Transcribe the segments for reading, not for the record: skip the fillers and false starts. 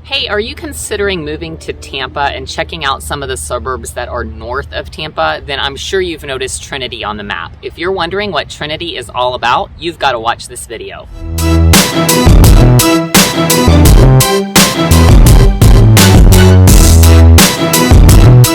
Hey, are you considering moving to Tampa and checking out some of the suburbs that are north of Tampa? Then I'm sure you've noticed Trinity on the map. If you're wondering what Trinity is all about, you've got to watch this video.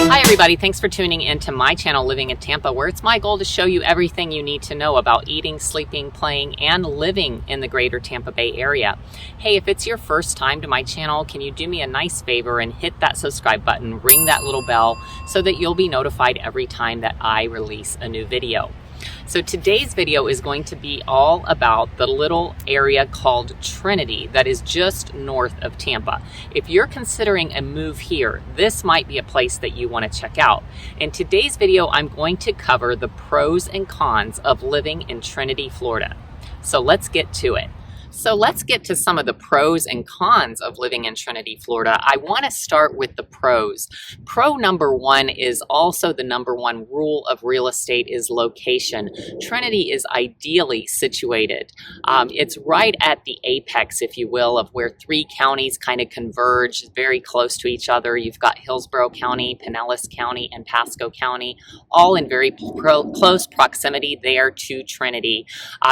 Hi everybody, thanks for tuning in to my channel Living in Tampa, where it's my goal to show you everything you need to know about eating, sleeping, playing, and living in the greater Tampa Bay area. Hey, if it's your first time to my channel, can you do me a nice favor and hit that subscribe button, ring that little bell so that you'll be notified every time that I release a new video. So today's video is going to be all about the little area called Trinity that is just north of Tampa. If you're considering a move here, this might be a place that you want to check out. In today's video, I'm going to cover the pros and cons of living in Trinity, Florida. So let's get to it. So let's get to some of the pros and cons of living in Trinity, Florida. I want to start with the pros. Pro number one is also the number one rule of real estate is location. Trinity is ideally situated. It's right at the apex, if you will, of where three counties kind of converge very close to each other. You've got Hillsborough County, Pinellas County, and Pasco County, all in very close proximity there to Trinity.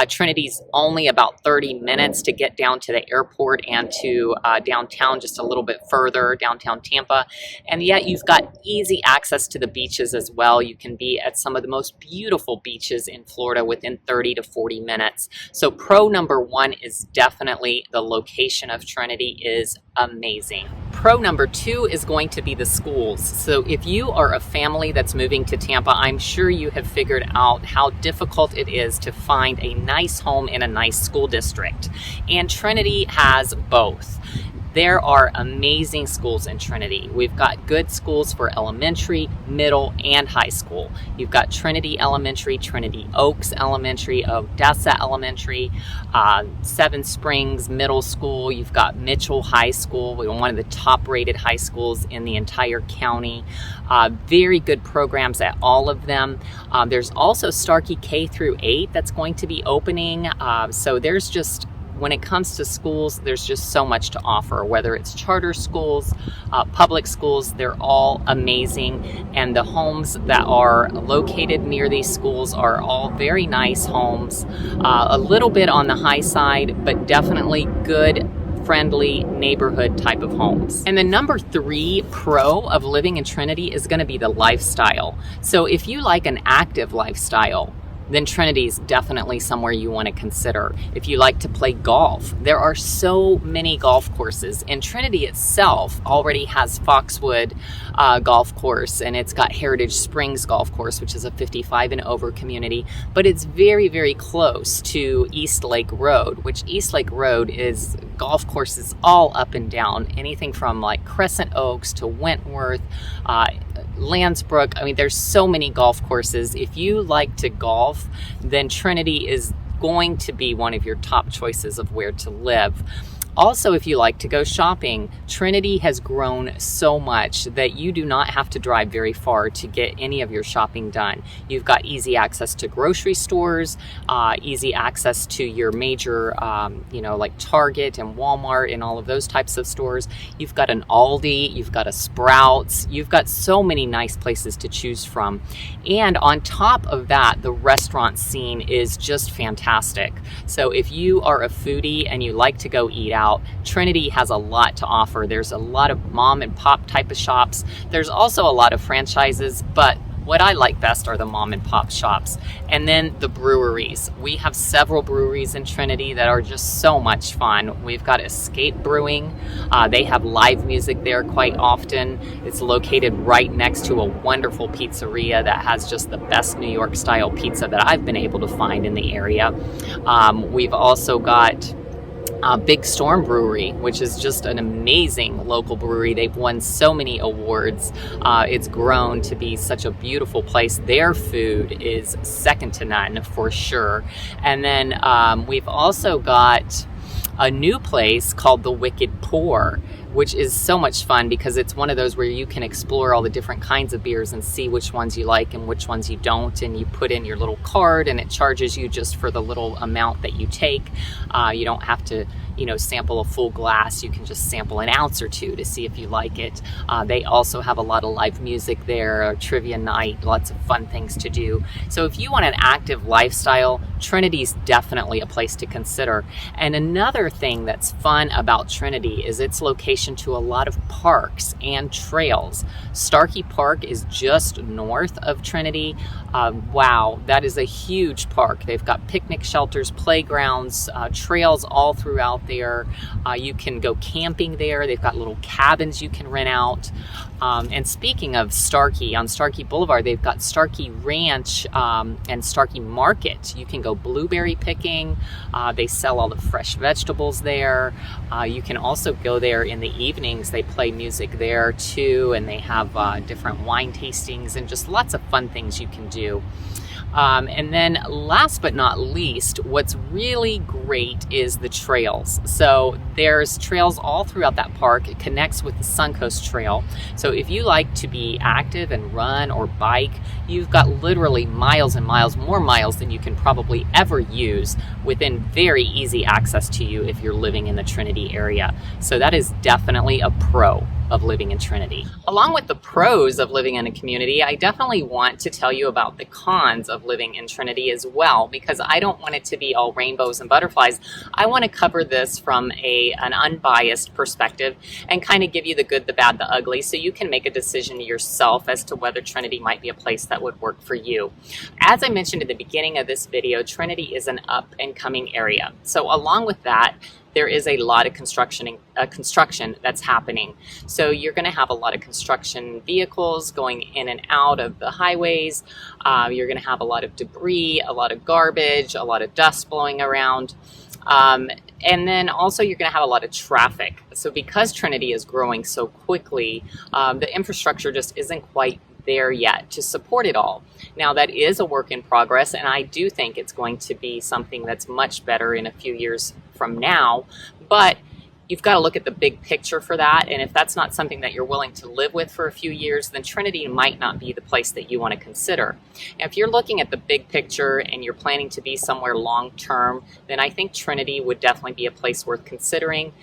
Trinity's only about 30 minutes to get down to the airport and to downtown, just a little bit further, downtown Tampa. And yet you've got easy access to the beaches as well. You can be at some of the most beautiful beaches in Florida within 30 to 40 minutes. So pro number one is definitely the location of Trinity is amazing. Pro number two is going to be the schools. So if you are a family that's moving to Tampa, I'm sure you have figured out how difficult it is to find a nice home in a nice school district. And Trinity has both. There are amazing schools in Trinity. We've got good schools for elementary, middle, and high school. You've got Trinity Elementary, Trinity Oaks Elementary, Odessa Elementary, Seven Springs Middle School. You've got Mitchell High School, one of the top-rated high schools in the entire county. Very good programs at all of them. There's also Starkey K through 8 that's going to be opening. So there's just, when it comes to schools, there's just so much to offer, whether it's charter schools, public schools, they're all amazing. And the homes that are located near these schools are all very nice homes, a little bit on the high side, but definitely good, friendly neighborhood type of homes. And the number three pro of living in Trinity is going to be the lifestyle. So if you like an active lifestyle, then Trinity is definitely somewhere you want to consider. If you like to play golf, there are so many golf courses. And Trinity itself already has Foxwood Golf Course, and it's got Heritage Springs Golf Course, which is a 55 and over community. But it's very, very close to East Lake Road, which East Lake Road is golf courses all up and down. Anything from like Crescent Oaks to Wentworth, Landsbrook. I mean, there's so many golf courses. If you like to golf, then Trinity is going to be one of your top choices of where to live. Also, if you like to go shopping, Trinity has grown so much that you do not have to drive very far to get any of your shopping done. You've got easy access to grocery stores, easy access to your major, like Target and Walmart and all of those types of stores. You've got an Aldi, you've got a Sprouts, you've got so many nice places to choose from. And on top of that, the restaurant scene is just fantastic. So if you are a foodie and you like to go eat out, Trinity has a lot to offer. There's a lot of mom and pop type of shops. There's also a lot of franchises, but what I like best are the mom and pop shops. And then the breweries. We have several breweries in Trinity that are just so much fun. We've got Escape Brewing. They have live music there quite often. It's located right next to a wonderful pizzeria that has just the best New York style pizza that I've been able to find in the area. We've also got Big Storm Brewery, which is just an amazing local brewery. They've won so many awards. It's grown to be such a beautiful place. Their food is second to none for sure. And then we've also got a new place called The Wicked Pour. which is so much fun because it's one of those where you can explore all the different kinds of beers and see which ones you like and which ones you don't, and you put in your little card and it charges you just for the little amount that you take. You don't have to sample a full glass. You can just sample an ounce or two to see if you like it. They also have a lot of live music there, a trivia night, lots of fun things to do. So if you want an active lifestyle, Trinity's definitely a place to consider. And another thing that's fun about Trinity is its location to a lot of parks and trails. Starkey Park is just north of Trinity. Wow, that is a huge park. They've got picnic shelters, playgrounds, trails all throughout there. You can go camping there. They've got little cabins you can rent out. And speaking of Starkey, on Starkey Boulevard, they've got Starkey Ranch and Starkey Market. You can go blueberry picking. They sell all the fresh vegetables there. You can also go there in the evenings. They play music there too, and they have different wine tastings and just lots of fun things you can do. And then last but not least, what's really great is the trails. So there's trails all throughout that park. It connects with the Suncoast Trail. So if you like to be active and run or bike, you've got literally miles and miles, more miles than you can probably ever use within very easy access to you if you're living in the Trinity area. So that is definitely a pro of living in Trinity. Along with the pros of living in a community, I definitely want to tell you about the cons of living in Trinity as well, because I don't want it to be all rainbows and butterflies. I want to cover this from an unbiased perspective and kind of give you the good, the bad, the ugly, so you can make a decision yourself as to whether Trinity might be a place that would work for you. As I mentioned at the beginning of this video, Trinity is an up and coming area. So along with that, there is a lot of construction that's happening. So you're going to have a lot of construction vehicles going in and out of the highways. You're going to have a lot of debris, a lot of garbage, a lot of dust blowing around. And then also you're going to have a lot of traffic. So because Trinity is growing so quickly, the infrastructure just isn't quite there yet to support it all. Now that is a work in progress, and I do think it's going to be something that's much better in a few years from now, but you've got to look at the big picture for that, and if that's not something that you're willing to live with for a few years, then Trinity might not be the place that you want to consider. Now, if you're looking at the big picture and you're planning to be somewhere long term, then I think Trinity would definitely be a place worth considering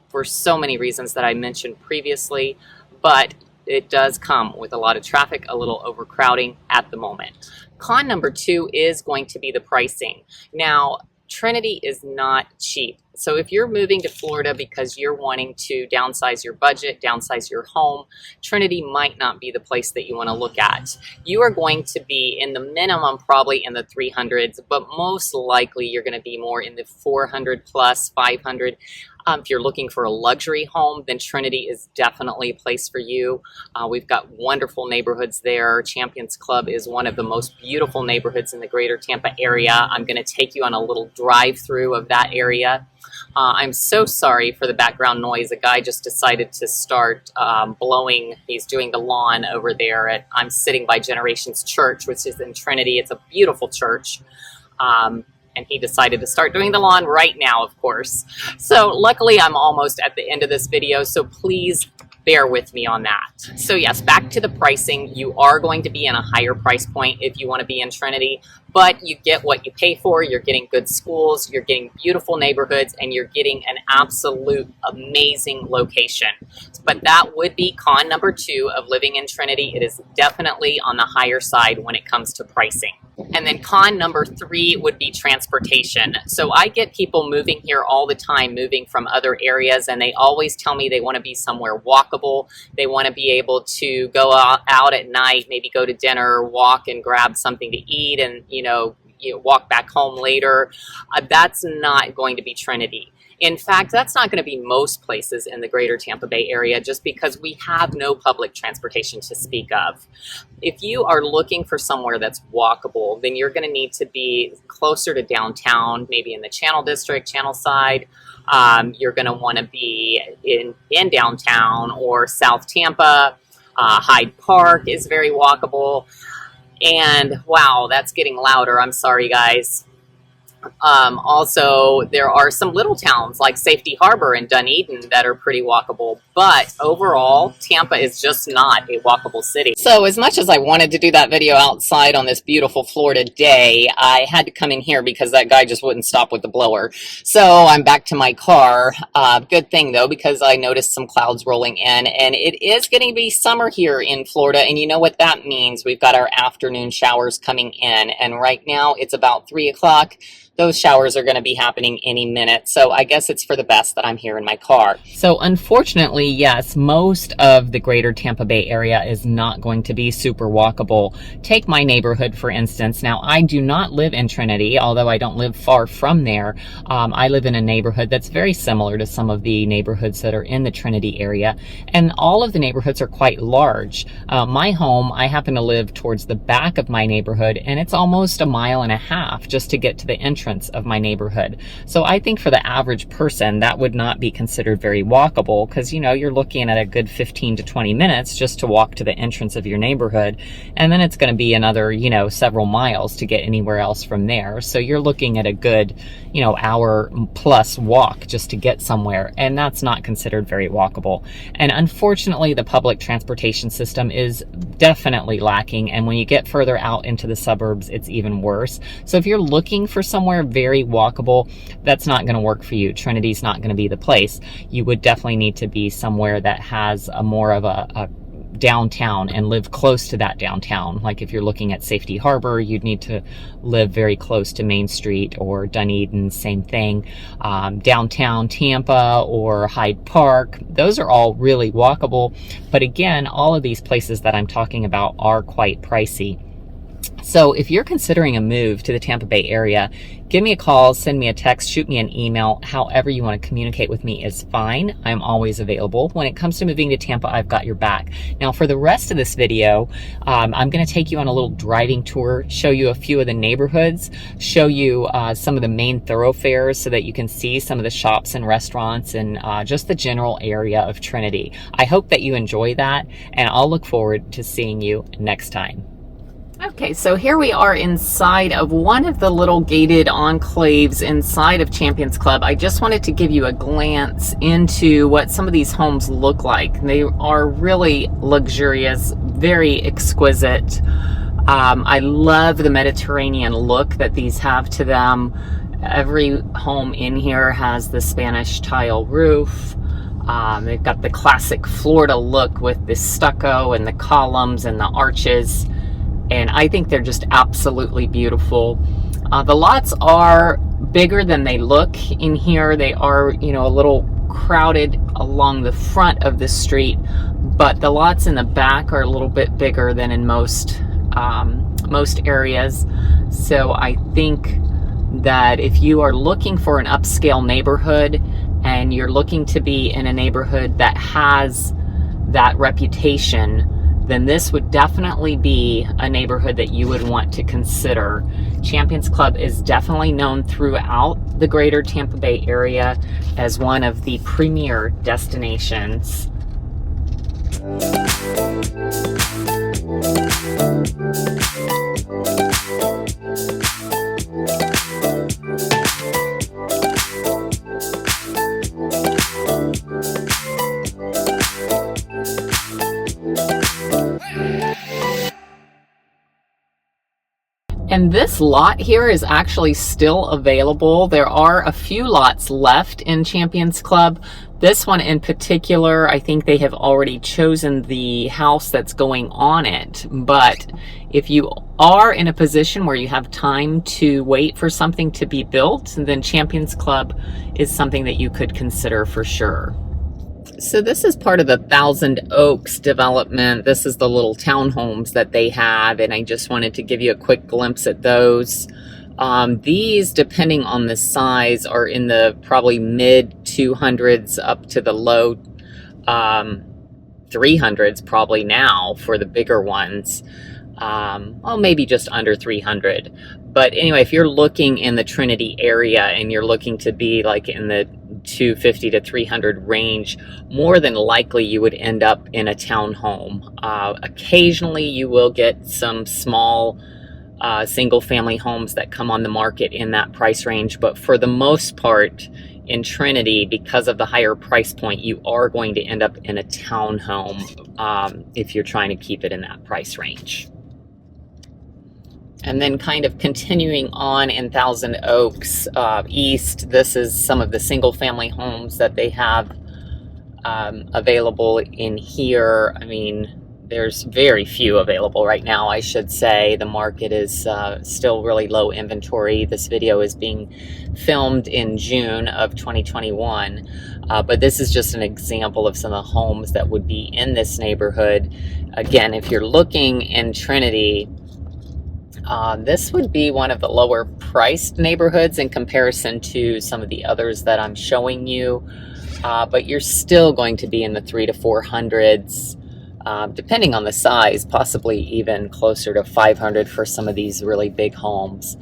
for so many reasons that I mentioned previously, but it does come with a lot of traffic, a little overcrowding at the moment. Con number 2 is going to be the pricing. Now, Trinity is not cheap. So if you're moving to Florida because you're wanting to downsize your budget, downsize your home, Trinity might not be the place that you want to look at. You are going to be in the minimum probably in the 300s, but most likely you're going to be more in the 400 plus, 500. If you're looking for a luxury home, then Trinity is definitely a place for you. We've got wonderful neighborhoods there. Champions Club is one of the most beautiful neighborhoods in the greater Tampa area. I'm going to take you on a little drive-through of that area. I'm so sorry for the background noise. A guy just decided to start blowing. He's doing the lawn over there. I'm sitting by Generations Church, which is in Trinity. It's a beautiful church. And he decided to start doing the lawn right now, of course. So luckily, I'm almost at the end of this video, so please bear with me on that. So yes, back to the pricing. You are going to be in a higher price point if you want to be in Trinity, but you get what you pay for. You're getting good schools, you're getting beautiful neighborhoods, and you're getting an absolute amazing location. But that would be con number 2 of living in Trinity. It is definitely on the higher side when it comes to pricing. And then con number 3 would be transportation. So I get people moving here all the time, moving from other areas, and they always tell me they want to be somewhere walkable. They want to be able to go out at night, maybe go to dinner, walk and grab something to eat, and walk back home later. That's not going to be Trinity. In fact, that's not going to be most places in the greater Tampa Bay area, just because we have no public transportation to speak of. If you are looking for somewhere that's walkable, then you're going to need to be closer to downtown, maybe in the Channel District, Channel side. You're going to want to be in downtown or South Tampa. Hyde Park is very walkable. And wow, that's getting louder. I'm sorry, guys. Also, there are some little towns like Safety Harbor and Dunedin that are pretty walkable, but overall, Tampa is just not a walkable city. So as much as I wanted to do that video outside on this beautiful Florida day, I had to come in here because that guy just wouldn't stop with the blower. So I'm back to my car. Good thing though, because I noticed some clouds rolling in, and it is getting to be summer here in Florida, and you know what that means. We've got our afternoon showers coming in, and right now it's about 3 o'clock. Those showers are going to be happening any minute, so I guess it's for the best that I'm here in my car. So unfortunately, yes, most of the greater Tampa Bay area is not going to be super walkable. Take my neighborhood, for instance. Now, I do not live in Trinity, although I don't live far from there. I live in a neighborhood that's very similar to some of the neighborhoods that are in the Trinity area, and all of the neighborhoods are quite large. My home, I happen to live towards the back of my neighborhood, and it's almost 1.5 miles just to get to the entrance of my neighborhood. So I think for the average person, that would not be considered very walkable, because you know, you're looking at a good 15 to 20 minutes just to walk to the entrance of your neighborhood, and then it's going to be another, you know, several miles to get anywhere else from there. So you're looking at a good, you know, hour plus walk just to get somewhere, and that's not considered very walkable. And unfortunately, the public transportation system is definitely lacking, and when you get further out into the suburbs, it's even worse. So if you're looking for somewhere very walkable, that's not going to work for you. Trinity's not going to be the place. You would definitely need to be somewhere that has a more of a downtown and live close to that downtown. Like if you're looking at Safety Harbor, you'd need to live very close to Main Street, or Dunedin, same thing. Downtown Tampa or Hyde Park, those are all really walkable. But again, all of these places that I'm talking about are quite pricey. So if you're considering a move to the Tampa Bay area, give me a call, send me a text, shoot me an email. However you want to communicate with me is fine. I'm always available. When it comes to moving to Tampa, I've got your back. Now for the rest of this video, I'm going to take you on a little driving tour, show you a few of the neighborhoods, show you some of the main thoroughfares so that you can see some of the shops and restaurants and just the general area of Trinity. I hope that you enjoy that, and I'll look forward to seeing you next time. Okay, so here we are inside of one of the little gated enclaves inside of Champions Club. I just wanted to give you a glance into what some of these homes look like. They are really luxurious, very exquisite. I love the Mediterranean look that these have to them. Every home in here has the Spanish tile roof. They've got the classic Florida look with the stucco and the columns and the arches. And I think they're just absolutely beautiful. The lots are bigger than they look in here. They are, you know, a little crowded along the front of the street, but the lots in the back are a little bit bigger than in most areas. So I think that if you are looking for an upscale neighborhood and you're looking to be in a neighborhood that has that reputation, then this would definitely be a neighborhood that you would want to consider. Champions Club is definitely known throughout the greater Tampa Bay area as one of the premier destinations. And this lot here is actually still available. There are a few lots left in Champions Club. This one in particular, I think they have already chosen the house that's going on it. But if you are in a position where you have time to wait for something to be built, then Champions Club is something that you could consider for sure. So this is part of the Thousand Oaks development. This is the little townhomes that they have, and I just wanted to give you a quick glimpse at those. These, depending on the size, are in the probably mid 200s up to the low 300s probably now for the bigger ones. Well, maybe just under 300. But anyway, if you're looking in the Trinity area and you're looking to be like in the 250 to 300 range, more than likely you would end up in a townhome. Occasionally you will get some small single family homes that come on the market in that price range. But for the most part in Trinity, because of the higher price point, you are going to end up in a townhome if you're trying to keep it in that price range. And then kind of continuing on in Thousand Oaks East, this is some of the single family homes that they have available in here. I mean, there's very few available right now, I should say. The market is still really low inventory. This video is being filmed in June of 2021, but this is just an example of some of the homes that would be in this neighborhood. Again, if you're looking in Trinity, this would be one of the lower priced neighborhoods in comparison to some of the others that I'm showing you, but you're still going to be in the 300s to 400s. Depending on the size, possibly even closer to 500 for some of these really big homes.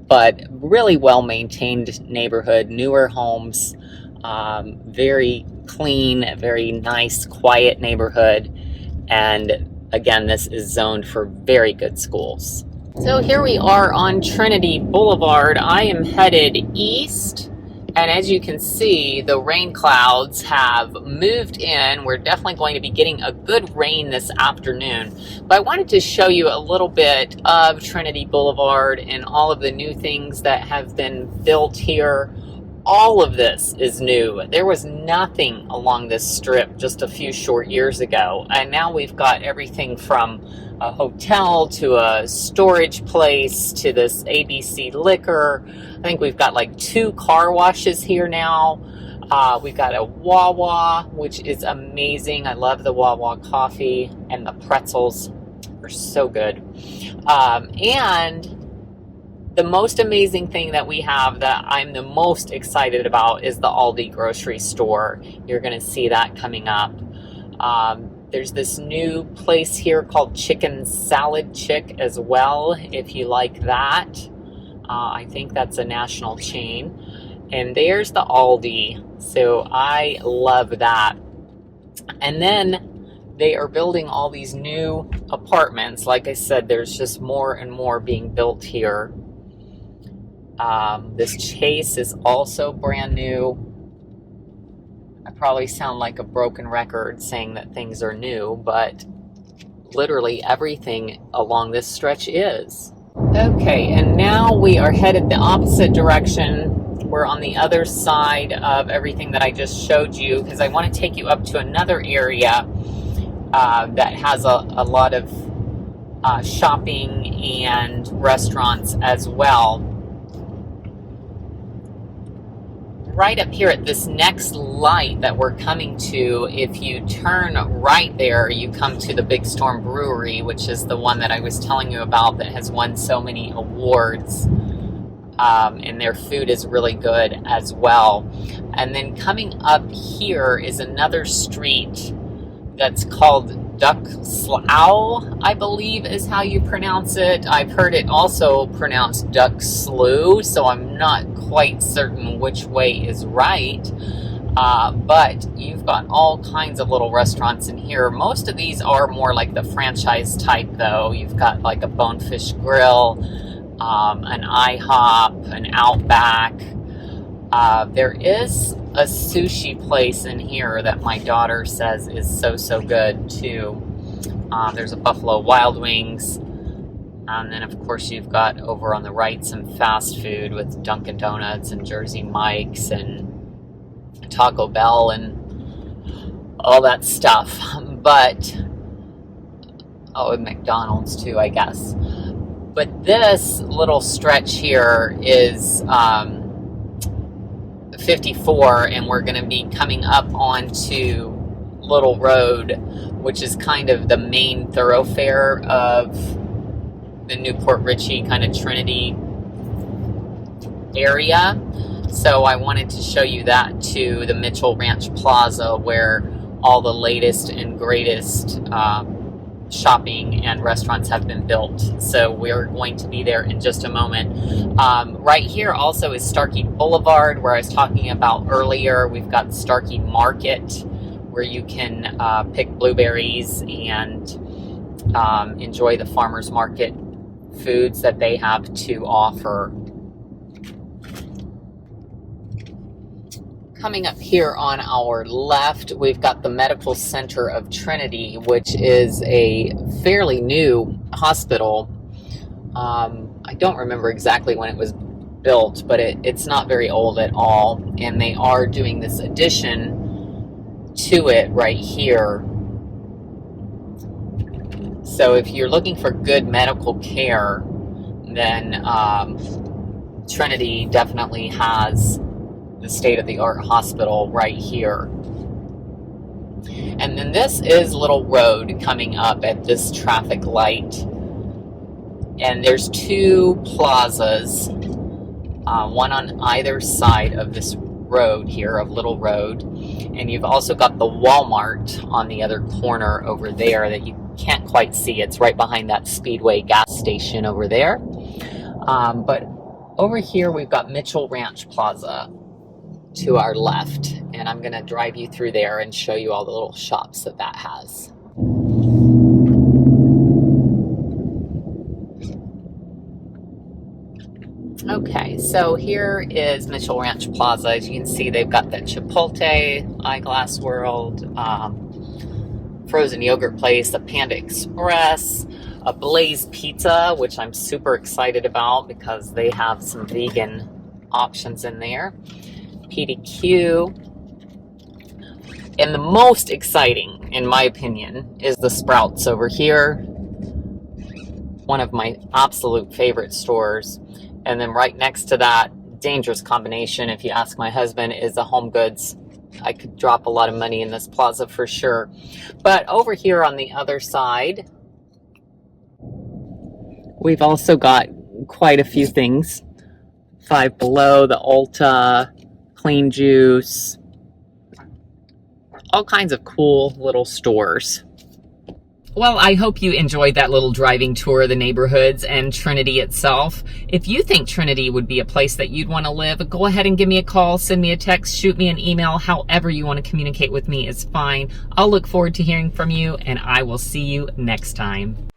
But really well-maintained neighborhood, newer homes, very clean, very nice, quiet neighborhood. And again, this is zoned for very good schools. So here we are on Trinity Boulevard. I am headed east. And as you can see, the rain clouds have moved in. We're definitely going to be getting a good rain this afternoon. But I wanted to show you a little bit of Trinity Boulevard and all of the new things that have been built here. All of this is new. There was nothing along this strip just a few short years ago. And now we've got everything from a hotel to a storage place to this ABC Liquor. I think we've got like 2 car washes here now. We've got a Wawa, which is amazing. I love the Wawa coffee, and the pretzels are so good. And the most amazing thing that we have that I'm the most excited about is the Aldi grocery store. You're going to see that coming up. There's this new place here called Chicken Salad Chick as well, if you like that. I think that's a national chain. And there's the Aldi. So I love that. And then they are building all these new apartments. Like I said, there's just more and more being built here. This Chase is also brand new. I probably sound like a broken record saying that things are new, but literally everything along this stretch is. Okay, and now we are headed the opposite direction. We're on the other side of everything that I just showed you, because I want to take you up to another area that has a lot of shopping and restaurants as well. Right up here at this next light that we're coming to, if you turn right there, you come to the Big Storm Brewery, which is the one that I was telling you about that has won so many awards. And their food is really good as well. And then coming up here is another street that's called Duck Slough, I believe is how you pronounce it. I've heard it also pronounced Duck Slough, so I'm not quite certain which way is right. But you've got all kinds of little restaurants in here. Most of these are more like the franchise type though. You've got like a Bonefish Grill, an IHOP, an Outback. There is a sushi place in here that my daughter says is so good too. There's a Buffalo Wild Wings, and then of course you've got over on the right some fast food with Dunkin' Donuts and Jersey Mike's and Taco Bell and all that stuff. But and McDonald's too, I guess. But this little stretch here is 54, and we're going to be coming up onto Little Road, which is kind of the main thoroughfare of the Newport Richey kind of Trinity area. So I wanted to show you that too, the Mitchell Ranch Plaza, where all the latest and greatest shopping and restaurants have been built. So we're going to be there in just a moment. Right here also is Starkey Boulevard, where I was talking about earlier. We've got Starkey Market, where you can pick blueberries and enjoy the farmers market foods that they have to offer. Coming up here on our left, we've got the Medical Center of Trinity, which is a fairly new hospital. I don't remember exactly when it was built, but it's not very old at all. And they are doing this addition to it right here. So if you're looking for good medical care, then Trinity definitely has the state-of-the-art hospital right here. And then this is Little Road coming up at this traffic light. And there's two plazas, one on either side of this road here of Little Road. And you've also got the Walmart on the other corner over there that you can't quite see. It's right behind that Speedway gas station over there. But over here we've got Mitchell Ranch Plaza to our left, and I'm going to drive you through there and show you all the little shops that has. Okay, so here is Mitchell Ranch Plaza. As you can see, they've got the Chipotle, Eyeglass World, frozen yogurt place, a Panda Express, a Blaze Pizza, which I'm super excited about because they have some vegan options in there. PDQ, and the most exciting, in my opinion, is the Sprouts over here. One of my absolute favorite stores. And then right next to that, dangerous combination, if you ask my husband, is a Home Goods. I could drop a lot of money in this plaza for sure. But over here on the other side, we've also got quite a few things. Five Below, the Ulta, Clean Juice, all kinds of cool little stores. Well, I hope you enjoyed that little driving tour of the neighborhoods and Trinity itself. If you think Trinity would be a place that you'd want to live, go ahead and give me a call, send me a text, shoot me an email. However you want to communicate with me is fine. I'll look forward to hearing from you, and I will see you next time.